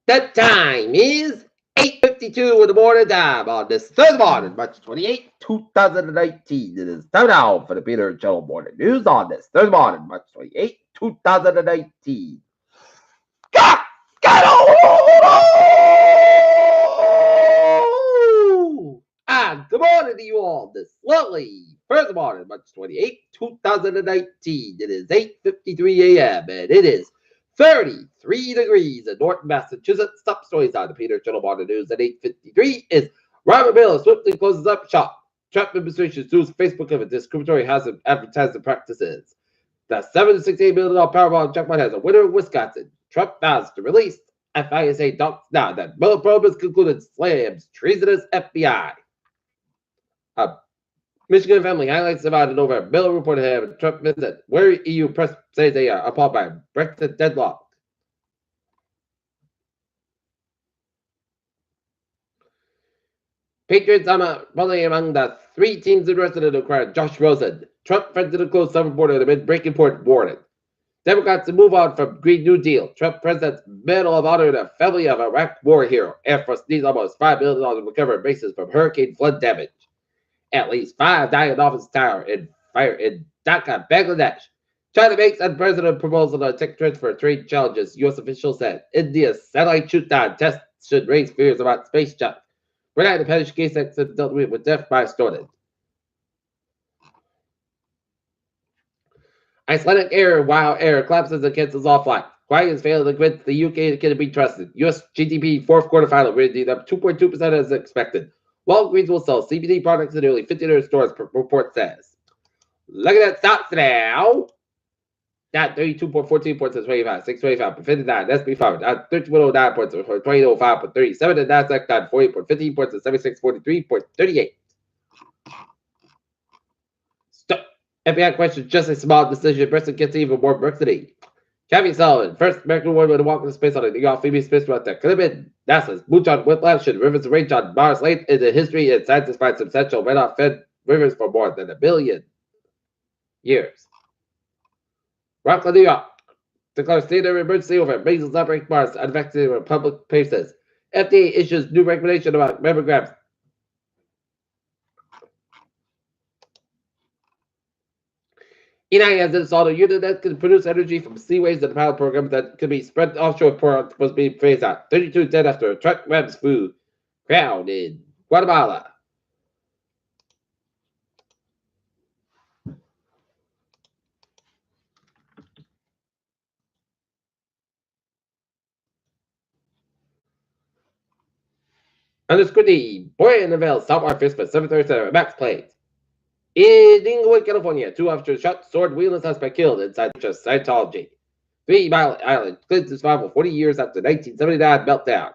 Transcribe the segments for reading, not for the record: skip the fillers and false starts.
The time is 8:52 in the morning time on this Thursday morning, March 28, 2019. It is time now for the Peter and Joe Morning News on this Thursday morning, March 28, 2019. God, and good morning to you all this lovely Thursday morning, March 28, 2019. It is 8:53 a.m. and it is 33 degrees in Norton, Massachusetts. Top stories on the Peter Channel Morning News at 8:53 is Robert Miller swiftly closes up shop. Trump administration sues Facebook over discriminatory housing advertising practices. The $768 million Powerball jackpot has a winner in Wisconsin. Trump vows to release FISA docs now that Miller probe has concluded slams treasonous FBI. Michigan family highlights about it over. Miller reported having Trump visit where EU press says they are appalled by Brexit deadlock. Patriots are probably among the three teams interested in acquiring Josh Rosen. Trump threatened to close southern border amid breaking point warning. Democrats to move on from Green New Deal. Trump President's Medal of Honor to the family of Iraq war hero. Air Force needs almost $5 billion to recover bases from hurricane flood damage. At least 5 died in office tower in fire in Dhaka, Bangladesh. China makes unprecedented proposal on tech transfer trade challenges, U.S. officials said. India's satellite shoot-down test should raise fears about space junk. Brunei Panish case accident dealt with death by started. Icelandic Air, Wow Air collapses and cancels all flights. Guardians failed to convince the UK can be trusted. U.S. GDP fourth quarter final rated up 2.2% as expected. Walgreens will sell CBD products in nearly 1,500 stores, report says. Looking at stocks now. Down 32.14 points at 25, 625, 59, SP 5, down 13.09 points at 2005.37, and NASDAQ down 48.15 points at 7643.38. FBI questions just a small decision. Brexit gets even more Brexity. Kathy Sullivan, first American woman to walk into space on a New York Phoebe spacecraft that could have been NASA's Moonshot Whiplash and rivers range on Mars late in the history, and scientists find substantial runoff fed rivers for more than 1 billion years. Rockland, New York, declares state of emergency over measles outbreak Mars and vaccinated with public places. FDA issues new recommendation about mammograms. ENI has installed a unit that can produce energy from seaways in the pilot program that can be spread offshore ports was being phased out. 32 dead after a truck ramps through ground in Guatemala. Under scrutiny, boy in the Veil, saltwater fish for 737 Max planes. In Inglewood, California, 2 officers shot sword wheeled suspect killed inside just Scientology. 3 Mile Island, Clinton survival 40 years after 1979 meltdown.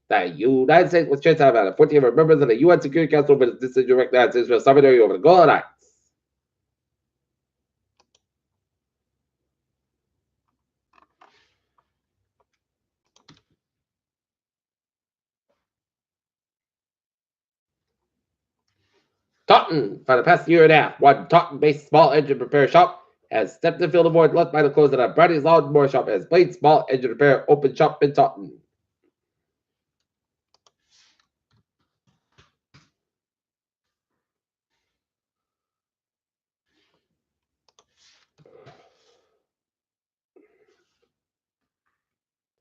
The United States was chased out of 14 members of the UN Security Council with its decision to recognize Israel's sovereignty over the Golan Heights. Taunton, for the past year and a half, one Taunton-based small engine repair shop has stepped to fill the void left by the closing of Brady's Lawnmower Shop as Blade Small Engine Repair open shop in Taunton.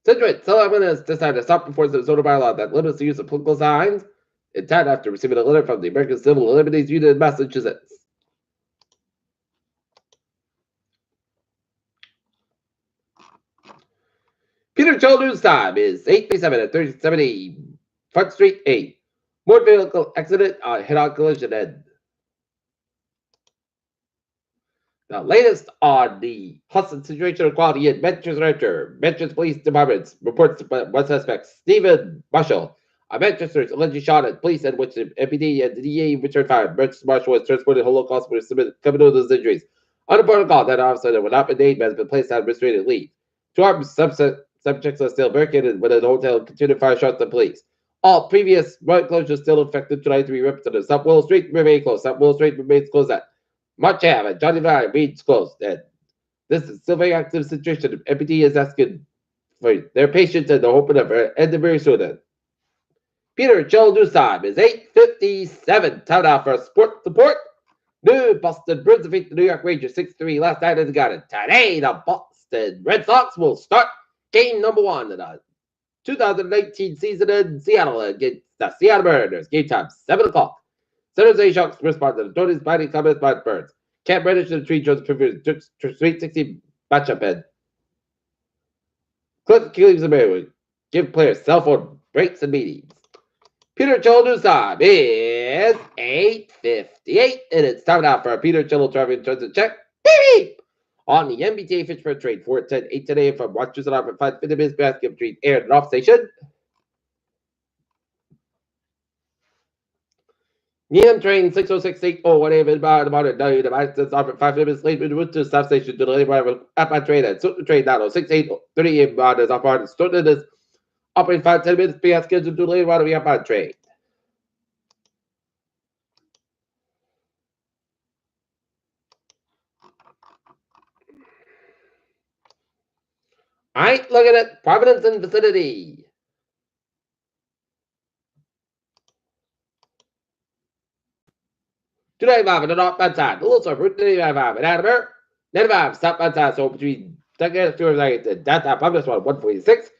Citrus, Sullivan has decided to stop enforcing the zoning bylaw that limits the use of political signs in time after receiving a letter from the American Civil Liberties Union in Massachusetts. Peter Joel News Time is 8:37 at 3070 Front Street 8. Motor vehicle accident on head-on collision end. The latest on the hostage situation of equality in Manchester. Manchester Police Department reports one suspect, Stephen Marshall, a Manchester's allegedly shot at police in which the MPD and the DA returned fire. Manchester Marshall was transported to Holocaust for criminal injuries. Under protocol, that officer that would not be named has been placed on administrative leave. 2 armed subjects are still barricaded within the hotel and continued to fire shots at police. All previous road closures still affected tonight to be represented. South Willow Street remains closed. South Willow Street remains closed at March Ave and Johnny Valley remains closed. And this is still a very active situation. MPD is asking for their patience and the hoping of end very soon. Peter Childrew's time is 8:57. Time out for sport support. New Boston Bruins defeat the New York Rangers 6-3 last night in the Garden. Today, the Boston Red Sox will start game number 1 of the 2019 season in Seattle against the Seattle Mariners. Game time 7 o'clock. San Jose Sharks respond to the Tony's Mighty comments by the Birds. Cam Reddish and the Tree Jones previewed Sweet 16 matchup and Cliff Keelings and give players cell phone breaks and meetings. Peter Childrew's time is 8:58, and it's time now for Peter Childrew driving turns and check. Beep! On the MBTA Fitchburg train 410, 8:10 a.m. from Watchers and Off 5 minutes basket between air and off station. Needham train 606-801 a.m. inbound about at night. The off at 5 minutes late with to stop station to the late arrival at my train at Sutton train 906-830 inbound is off on Sutton is up in 5-10 minutes be scheduled to the late arrival up on train. All right, look at it. Providence and vicinity. Today, Bob, and the North Bad Side. The little sort of today, Bob, and Adamir. Then, Bob, stop Bad Side. So, between second stores, like the data Providence one, 146.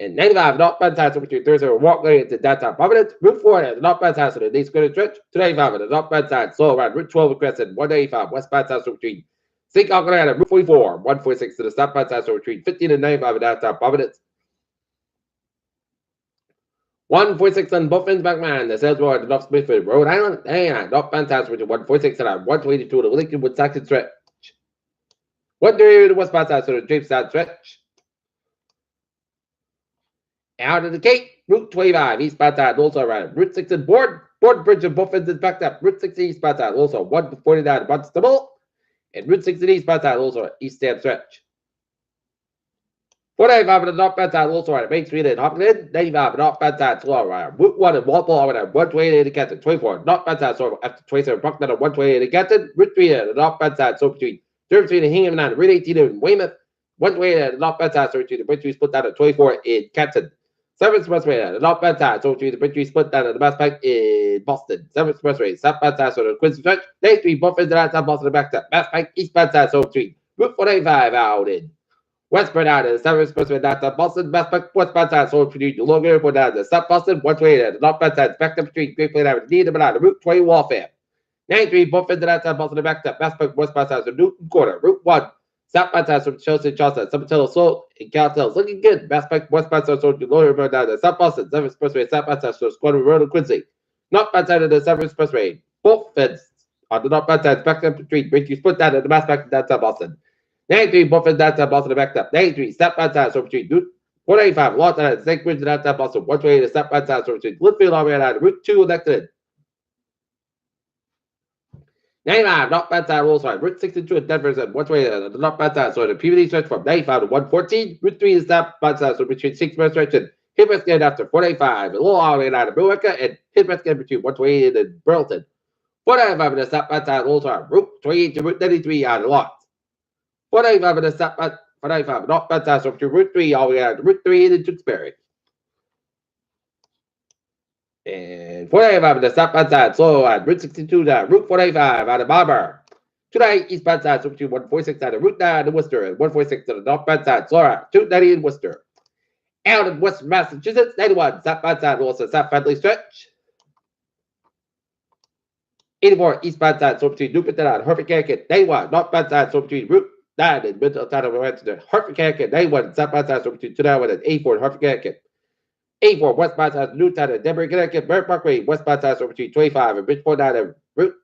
And 95 North Bad Side. So, between Thursday, we're walking into data Providence. Route 4, the North Bad Side. So, the East Greenwich Stretch. Today, Bob, and the North Bad Side. So, around Route 12 Crescent, 185 West Bad Side. So, between St. Alcantara, Route 44, 146 to the South Bad Side. So, between 15 and 95 in downtown Providence. 146 on both ends back man. The sales road at North Smithfield, Rhode Island. And North Fantastic, which is 146 and 122 to the Lincoln Woonsocket stretch. 138 to the West Fantastic, so the Jamestown stretch. Out of the Cape, Route 25, East Fantastic, also around. Route 6 and Board Bridge and both ends is backed up. Route 6 East Fantastic, also 149 Barnstable. And Route 6 East Fantastic, also East Stamp stretch. 495 at the North Bad Side, also at Main Street in Hopkins. 95 at North Bad Side, slow around. Route 1 in Walpole, over at 128 in Canton. 24 North Bad Side, so after 27 Buckner at 128 in Canton. Route 3 at the North Bad Side, so between 3rd Street and Hingham and Route 18 in Weymouth. 128 at the North Bad Side, so between the Bridge split down at 24 in Canton. 7th Expressway at the North Bad Side, so between the Bridge split down at the Mass Pike in Boston. 7th Expressway, South Bad Side, so the Quincy Stretch. 93 both ends at South Boston back to Mass Pike, East Bad Side, so between Route 485 out in Westbound out of the 7th Expressway down to Boston, westbound side, so between the Logan Airport down to South Boston, 128 at the northbound side, back up between Great Plain Avenue, Needham and Route 20 Warfare. 93 both ends at South Boston, back to westbound side, so Newton Corner, Route 1, southbound side from Chelsea, Charleston, Summerton, Soul, and Cowtels. Looking good. Westbound side, so the Logan Airport down to South Boston, 7th Expressway, southbound side, so Squadron Road and Quincy. Northbound side of the 7th Expressway, both ends on the northbound side, back up between Bridge split down at the Mass Pike down South Boston. 93 Buffett downtown Boston backed up. 93 step by side, so between 485 Lawton and St. Bridge downtown Boston. 128 step by side, so between Woodfield all the way down Route 2 elected. 95 north bad side rolls right. Route 62 at Denver and 128 the north bad side, so the PVD stretch from 95 to 114. Route 3 is step by side, so between 6 minutes stretch and hit west end after 485. A little all the way down to Brewicka and hit west end between 128 and Burleson. 495 in the step by side rolls right. Route 28 to Route 93 out of lots. 495 in the step by 495 north bad side, so between Route 3 all the way down to Route 3 in Tewksbury. And 485 in the south bad side, so at Route 62 down Route 485 out of Barber. Tonight, east bad side, so between 146 out of Route 9 in Worcester and 146 to the north bad side, so at 290 in Worcester. Out of Western Massachusetts, 91 south bad side, also South Friendly Stretch. 84 east bad side, so between Newport and Hartford Connecticut. 91 north bad side, so between Route 9 and Middletown and Western Hartford Connecticut. 91 south bad side, so between 291 and 84 in Hartford Connecticut. 84 west bad side, Newtown and Denver, Connecticut. Bird Parkway, west bad side, so between 25 and Bridgeport down and Route.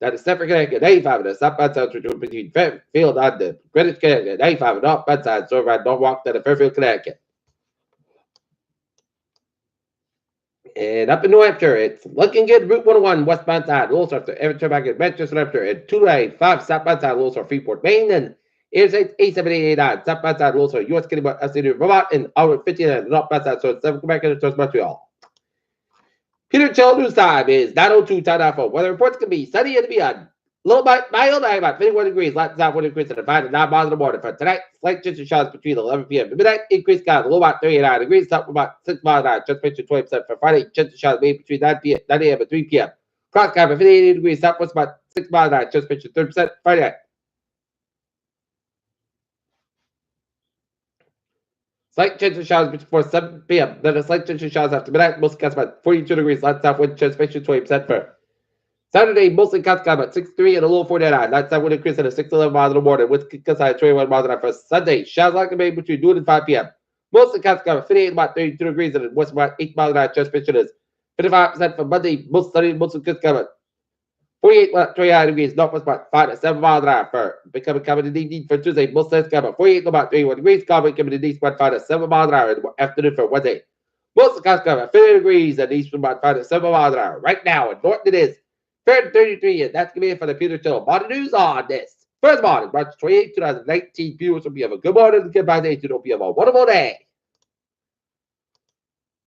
That is Stamford, Connecticut. 85 and the south bad side, so between Fairfield and the Greenwich, Connecticut. 85 and north bad side, so around Norwalk to the Fairfield, Connecticut. And up in New Hampshire, it's looking good. Route 101 westbound side, Lowell after Everton back in Manchester, New Hampshire, and 295 southbound side, Lowell Freeport, Maine, and Interstate 8789 southbound side, Lowell U.S. Canadian SCD Vermont, and Outlet 15 and northbound side, so 7 Quebec and towards Montreal. Peter Childrew's time is 9:02 time now for weather reports can be sunny and beyond. Low by mild high about 51 degrees. Lots of wind increase at a 5 to 9 miles in the morning. For tonight, slight chance of showers between 11 p.m. and midnight. Increase skies low about 39 degrees. Top about 6 miles an hour. Just picture 20% for Friday. Chance of showers made between 9 p.m. 9 a.m. and 3 p.m. Cross sky for 58 degrees. Southwest about 6 miles an hour. Just picture 30% Friday night. Slight chance of showers before 7 p.m. Then a slight chance of showers after midnight. Most skies about 42 degrees. Lots of wind. Chance picture 20% for Saturday, mostly clouds got about 63 and a low 49. Night time wind increase at a 6 to 11 miles in the morning with kick side 21 miles an hour for Sunday. Showers likely made between noon and 5 p.m. Mostly clouds got about 58 about 32 degrees and west about 8 miles an hour. Just picture is 55% for Monday. Most sunny, mostly clouds got about 48 about 29 degrees. Northwest about 5 to 7 miles an hour for becoming coming in the evening for Tuesday. Most sunny got about 48 about 31 degrees. Coming coming in the east about 5 to 7 miles an hour in the afternoon for Wednesday. Most of the clouds got about 50 degrees and east about 5 to 7 miles an hour. Right now in Norton it is 33, and that's going to be it for the Peter Channel Morning News on this first morning, March 28, 2019. Viewers, hope you have a good morning, good day, to hope you have a wonderful day.